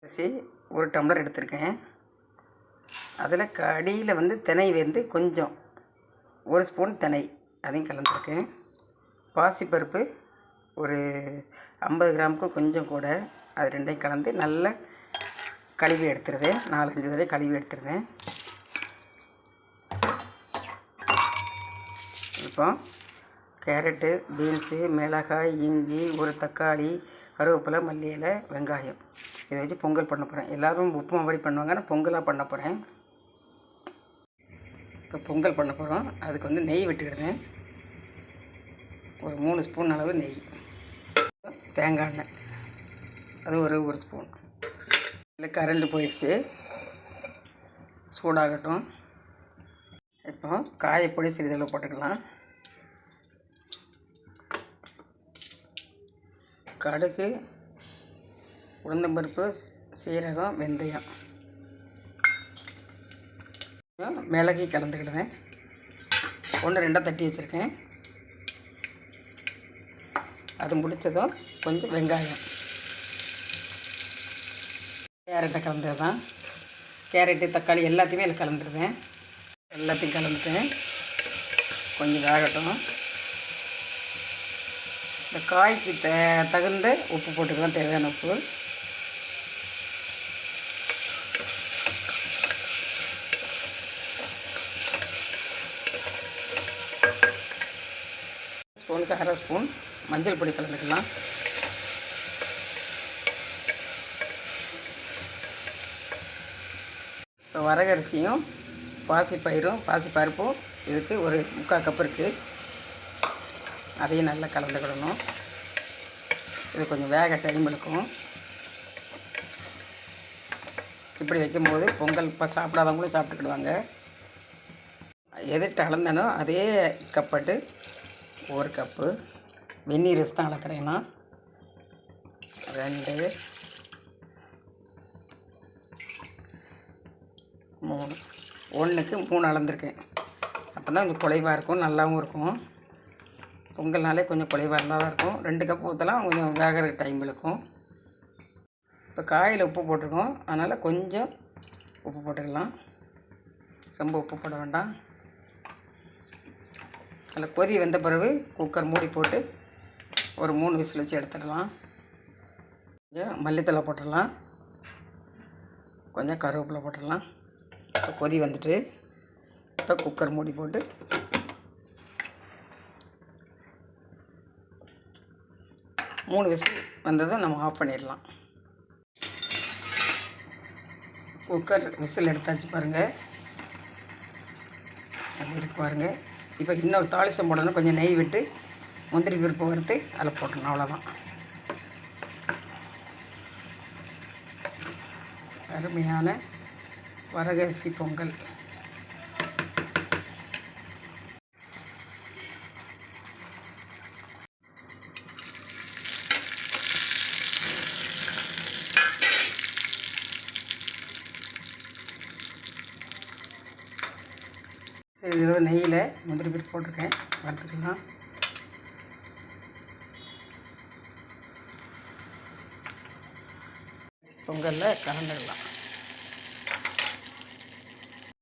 அரிசி 1 டம்ளர் எடுத்திருக்கேன். அதில் அடியில் வந்து தினை வந்து கொஞ்சம் 1 ஸ்பூன் தினை அதையும் கலந்துருக்கேன். பாசிப்பருப்பு ஒரு 50 கிராமுக்கு கொஞ்சம் கூட, அது ரெண்டையும் கலந்து நல்லா கழுவி எடுத்துருவேன். 4-5 தடவை கழுவி எடுத்துருவேன். இப்போ கேரட்டு, பீன்ஸு, மிளகாய், இஞ்சி, 1 தக்காளி, கருவேப்பிலை, மல்லி இலை, வெங்காயம் இதை வச்சு பொங்கல் பண்ண போகிறேன். எல்லோரும் உப்புமா மாதிரி பண்ணுவாங்க, நான் பொங்கலாக பண்ண போகிறேன். இப்போ பொங்கல் பண்ண போகிறோம். அதுக்கு வந்து நெய் விட்டுக்கிடுவேன். ஒரு 3 ஸ்பூன் அளவு நெய். தேங்காய் எண்ணெய் அது ஒரு ஸ்பூன். இல்லை கரண்டு போயிடுச்சு, சூடாகட்டும். இப்போ காயப்பொடி சிறிதளவு போட்டுக்கலாம். கடுகு, உளுந்தம்பருப்பு, சீரகம், வெந்தயம், மிளகி கலந்துக்கிடுவேன். 1-2 தட்டி வச்சுருக்கேன். அது முடித்ததும் கொஞ்சம் வெங்காயம், கேரட்டை கலந்துடுவேன். கேரட்டு, தக்காளி எல்லாத்தையுமே அதில் கலந்துருவேன். எல்லாத்தையும் கலந்துட்டேன். கொஞ்சம் வேகட்டும். இந்த காய்க்கு தகுந்த உப்பு போட்டுக்கலாம், தேவையான உப்பு. ஸ்பூனுக்கு 1/2 ஸ்பூன் மஞ்சள் பொடி கலந்துக்கலாம். இப்போ வரகரிசியும் பாசிப்பருப்பும் இதுக்கு ஒரு 3/4 கப் இருக்குது. அதையும் நல்லா கலந்துக்கிடணும். இது கொஞ்சம் வேக டைம் எடுக்கும். இப்படி வைக்கும்போது பொங்கல் இப்போ சாப்பிடாதவங்களும் சாப்பிட்டுக்கிடுவாங்க. எதிர்த்து அளந்தனோ அதே கப்பட்டு 1 கப்பு வெந்நீர் தான் அளக்கிறேன்னா 2 3 1க்கு 3 அளந்துருக்கேன். அப்போ தான் கொஞ்சம் குழைவாக இருக்கும், நல்லாவும் இருக்கும். பொங்கல்னாலே கொஞ்சம் குழைவாக இருந்தால் தான் இருக்கும். 2 கப் ஊற்றலாம், கொஞ்சம் வேகிற டைம் இருக்கும். இப்போ காயில் உப்பு போட்டிருக்கோம், அதனால் கொஞ்சம் உப்பு போட்டுக்கலாம். ரொம்ப உப்பு போட வேண்டாம். அதில் கொதி வந்த பிறகு குக்கர் மூடி போட்டு ஒரு 3 விசில் வச்சு எடுத்துடலாம். கொஞ்சம் மல்லித்தலை போட்டுடலாம், கொஞ்சம் கருவேப்பிலை போட்டுடலாம். இப்போ கொதி வந்துட்டு இப்போ குக்கர் மூடி போட்டு மூணு விசில் வந்ததும் நம்ம ஆஃப் பண்ணிடலாம். குக்கர் விசில் எடுத்தாச்சு பாருங்கள், அது இருக்கு பாருங்கள். இப்போ இன்னொரு தாளிசம் போடணும். கொஞ்சம் நெய் விட்டு முந்திரி பருப்பு வறுத்து அதில் போட்டணும், அவ்வளோதான். அருமையான வரகரிசி பொங்கல். சரி, இதில் நெய்யில் முந்திரி பருப்பு போட்டிருக்கேன், வறுத்துக்கலாம். பொங்கலில் கலந்துடலாம்.